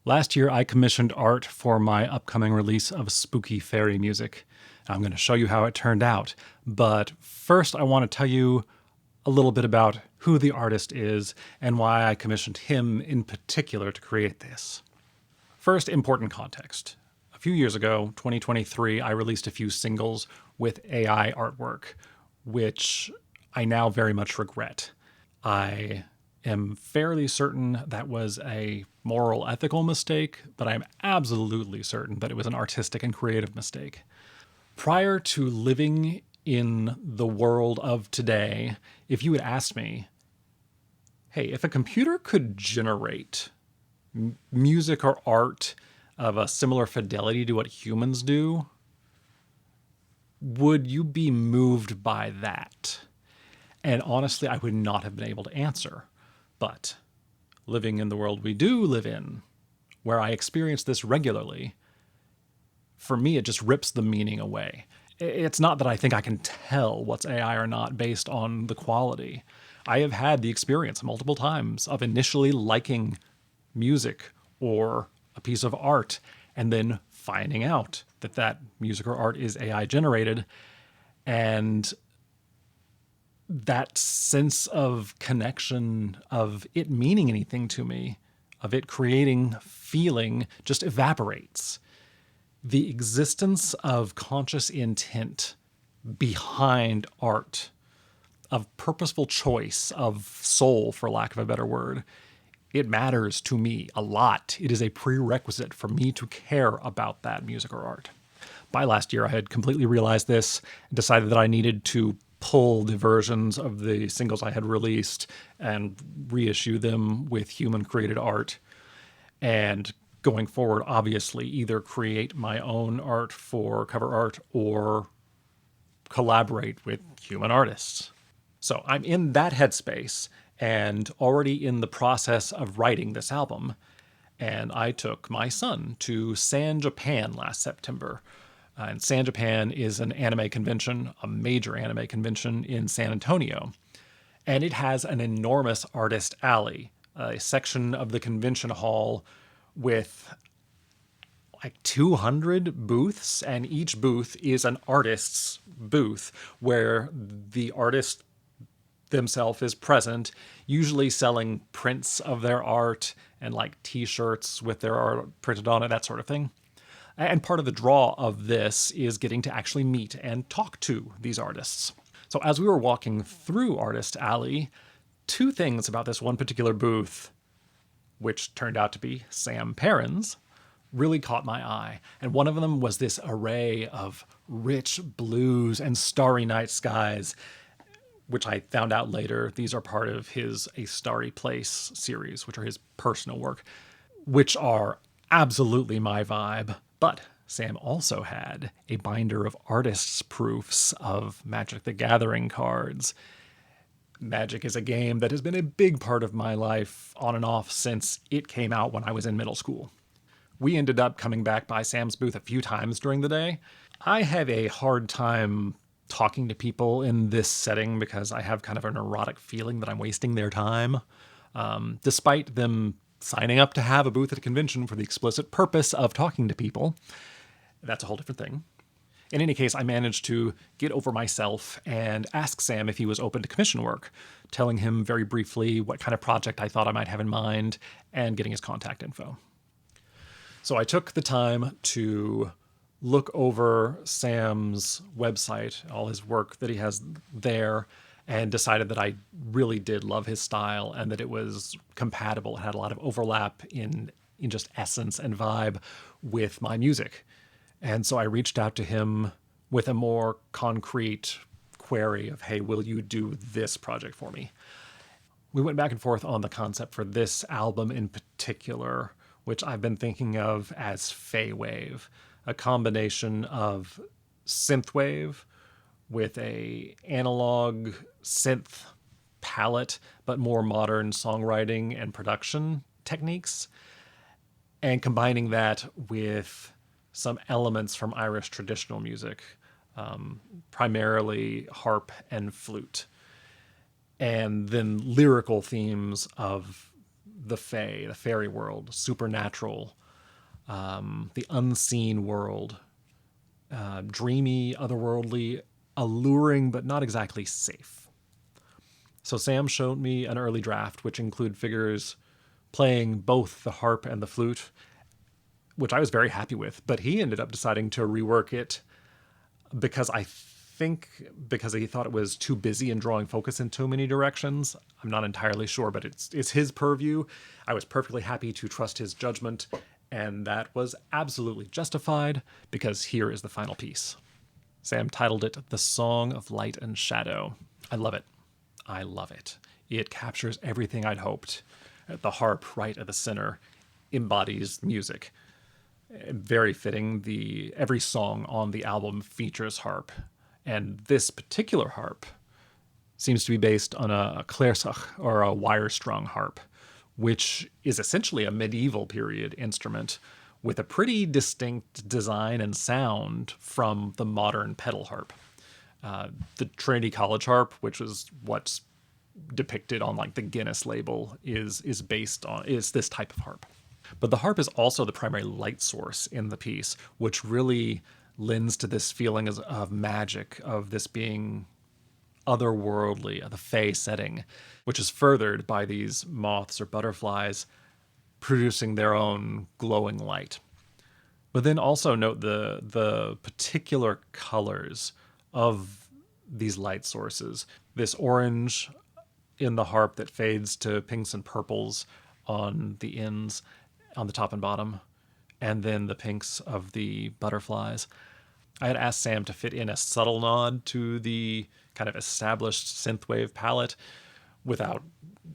Last year, I commissioned art for my upcoming release of spooky fairy music. I'm going to show you how it turned out. But first, I want to tell you a little bit about who the artist is and why I commissioned him in particular to create this. First, important context. A few years ago, 2023, I released a few singles with AI artwork, which I now very much regret. I am fairly certain that was a moral, ethical mistake, but I'm absolutely certain that it was an artistic and creative mistake. Prior to living in the world of today, if you had asked me, hey, if a computer could generate music or art of a similar fidelity to what humans do, would you be moved by that? And honestly, I would not have been able to answer. But living in the world we do live in, where I experience this regularly, for me, it just rips the meaning away. It's not that I think I can tell what's AI or not based on the quality. I have had the experience multiple times of initially liking music or a piece of art and then finding out that that music or art is AI generated, and that sense of connection, of it meaning anything to me, of it creating feeling, just evaporates. The existence of conscious intent behind art, of purposeful choice, of soul, for lack of a better word, it matters to me a lot. It is a prerequisite for me to care about that music or art. By last year, I had completely realized this and decided that I needed to pull the versions of the singles I had released and reissue them with human-created art. And going forward, obviously, either create my own art for cover art or collaborate with human artists. So I'm in that headspace and already in the process of writing this album. And I took my son to San Japan last September. And San Japan is an anime convention, a major anime convention in San Antonio. And it has an enormous artist alley, a section of the convention hall with like 200 booths, and each booth is an artist's booth where the artist themselves is present, usually selling prints of their art and like t-shirts with their art printed on it, that sort of thing. And part of the draw of this is getting to actually meet and talk to these artists. So as we were walking through Artist Alley, two things about this one particular booth, which turned out to be Sam Perrin's, really caught my eye. And one of them was this array of rich blues and starry night skies, which I found out later, these are part of his A Starry Place series, which are his personal work, which are absolutely my vibe. But Sam also had a binder of artists' proofs of Magic the Gathering cards. Magic is a game that has been a big part of my life on and off since it came out when I was in middle school. We ended up coming back by Sam's booth a few times during the day. I have a hard time talking to people in this setting because I have kind of a neurotic feeling that I'm wasting their time, despite them signing up to have a booth at a convention for the explicit purpose of talking to people. That's a whole different thing. In any case, I managed to get over myself and ask Sam if he was open to commission work, telling him very briefly what kind of project I thought I might have in mind and getting his contact info. So I took the time to look over Sam's website, all his work that he has there, and decided that I really did love his style and that it was compatible. It had a lot of overlap in just essence and vibe with my music. And so I reached out to him with a more concrete query of, hey, will you do this project for me? We went back and forth on the concept for this album in particular, which I've been thinking of as Faywave, a combination of synthwave with a analog synth palette, but more modern songwriting and production techniques, and combining that with some elements from Irish traditional music, primarily harp and flute, and then lyrical themes of the fae, the fairy world, supernatural, the unseen world, dreamy, otherworldly, alluring, but not exactly safe. So Sam showed me an early draft, which include figures playing both the harp and the flute, which I was very happy with, but he ended up deciding to rework it because because he thought it was too busy and drawing focus in too many directions. I'm not entirely sure, but it's his purview. I was perfectly happy to trust his judgment, and that was absolutely justified because here is the final piece. Sam titled it The Song of Light and Shadow. I love it. I love it. It captures everything I'd hoped. The harp right at the center embodies music. Very fitting. Every song on the album features harp, and this particular harp seems to be based on a clairsach, or a wire-strung harp, which is essentially a medieval period instrument with a pretty distinct design and sound from the modern pedal harp. The Trinity College harp, which is what's depicted on like the Guinness label, is this type of harp. But the harp is also the primary light source in the piece, which really lends to this feeling of magic, of this being otherworldly, the fae setting, which is furthered by these moths or butterflies producing their own glowing light. But then also note the particular colors of these light sources. This orange in the harp that fades to pinks and purples on the ends, on the top and bottom, and then the pinks of the butterflies. I had asked Sam to fit in a subtle nod to the kind of established synthwave palette without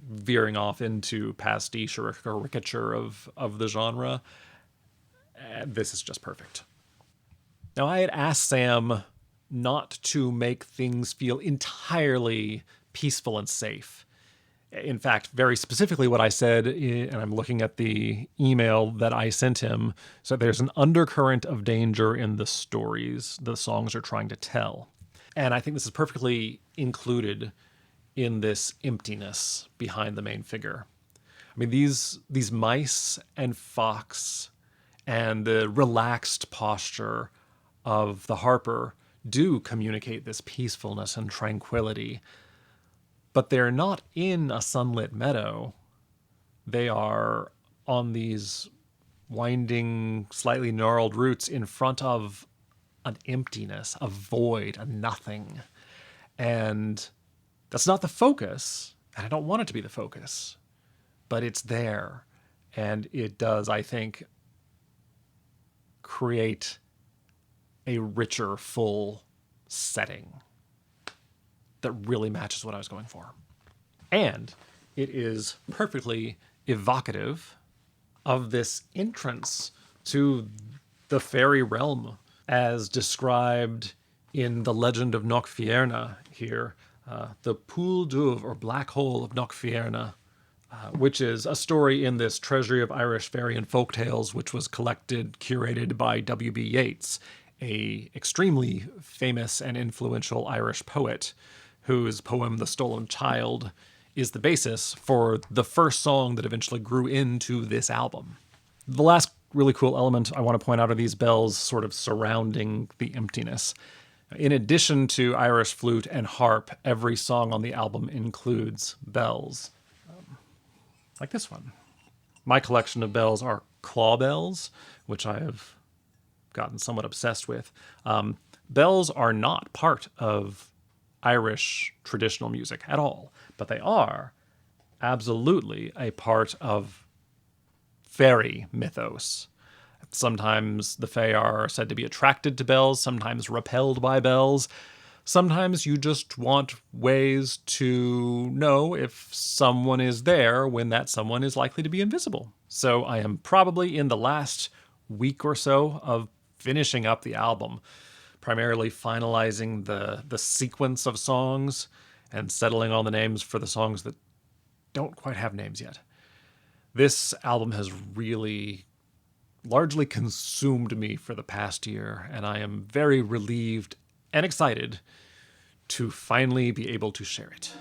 veering off into pastiche or caricature of the genre. This is just perfect. Now, I had asked Sam not to make things feel entirely peaceful and safe. In fact, very specifically what I said, and I'm looking at the email that I sent him, so there's an undercurrent of danger in the stories the songs are trying to tell. And I think this is perfectly included in this emptiness behind the main figure. I mean, these mice and fox and the relaxed posture of the harper do communicate this peacefulness and tranquility. But they're not in a sunlit meadow. They are on these winding, slightly gnarled roots in front of an emptiness, a void, a nothing. And that's not the focus, and I don't want it to be the focus, but it's there. And it does, I think, create a richer, full setting that really matches what I was going for. And it is perfectly evocative of this entrance to the fairy realm as described in the legend of Knockfierna here, the Pool d'Uv, or Black Hole of Knockfierna, which is a story in this Treasury of Irish Fairy and Folktales, which was curated by W.B. Yeats, a extremely famous and influential Irish poet whose poem The Stolen Child is the basis for the first song that eventually grew into this album. The last really cool element I want to point out are these bells sort of surrounding the emptiness. In addition to Irish flute and harp, every song on the album includes bells, like this one. My collection of bells are claw bells, which I have gotten somewhat obsessed with. Bells are not part of Irish traditional music at all, but they are absolutely a part of fairy mythos. Sometimes the fae are said to be attracted to bells, sometimes repelled by bells. Sometimes you just want ways to know if someone is there when that someone is likely to be invisible. So I am probably in the last week or so of finishing up the album, primarily finalizing the sequence of songs and settling on the names for the songs that don't quite have names yet. This album has really largely consumed me for the past year, and I am very relieved and excited to finally be able to share it.